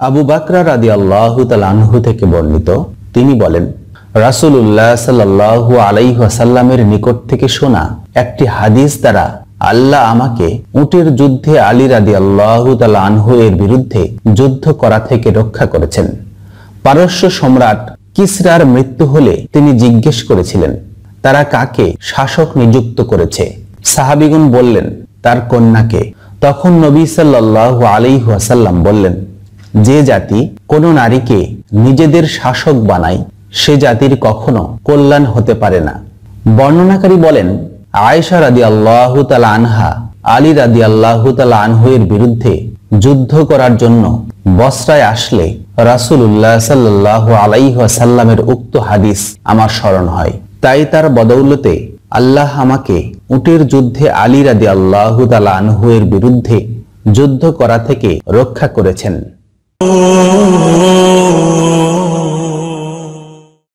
আবু বকর রাদিয়াল্লাহু তাআলা আনহু থেকে বর্ণিত, তিনি বলেন, রাসূলুল্লাহ সাল্লাল্লাহু আলাইহি ওয়াসাল্লামের নিকট থেকে শোনা একটি হাদিস দ্বারা আল্লাহ আমাকে উটের যুদ্ধে আলী রাদিয়াল্লাহু তাআলা আনহু এর বিরুদ্ধে যুদ্ধ করা থেকে রক্ষা করেছেন। পারস্য সম্রাট কিসরার মৃত্যু হলে তিনি জিজ্ঞেস করেছিলেন, তারা কাকে শাসক নিযুক্ত করেছে? সাহাবীগণ বললেন, তার কন্যাকে। তখন নবী সাল্লাল্লাহু আলাইহি ওয়াসাল্লাম বললেন, যে জাতি কোনো নারীকে নিজেদের শাসক বানায় সে জাতির কখনো কল্যাণ হতে পারে না। বর্ণনাকারী বলেন, আয়েশা রাদিয়াল্লাহু তাআলা আনহা আলী রাদিয়াল্লাহু তাআলা আনহু এর বিরুদ্ধে যুদ্ধ করার জন্য বসরায় আসলে রাসূলুল্লাহ সাল্লাল্লাহু আলাইহি ওয়াসাল্লামের উক্ত হাদিস আমার স্মরণ হয়। তাই তার বদৌলতে আল্লাহ আমাকে উটের যুদ্ধে আলী রাদিয়াল্লাহু তাআলা আনহু এর বিরুদ্ধে যুদ্ধ করা থেকে রক্ষা করেছেন।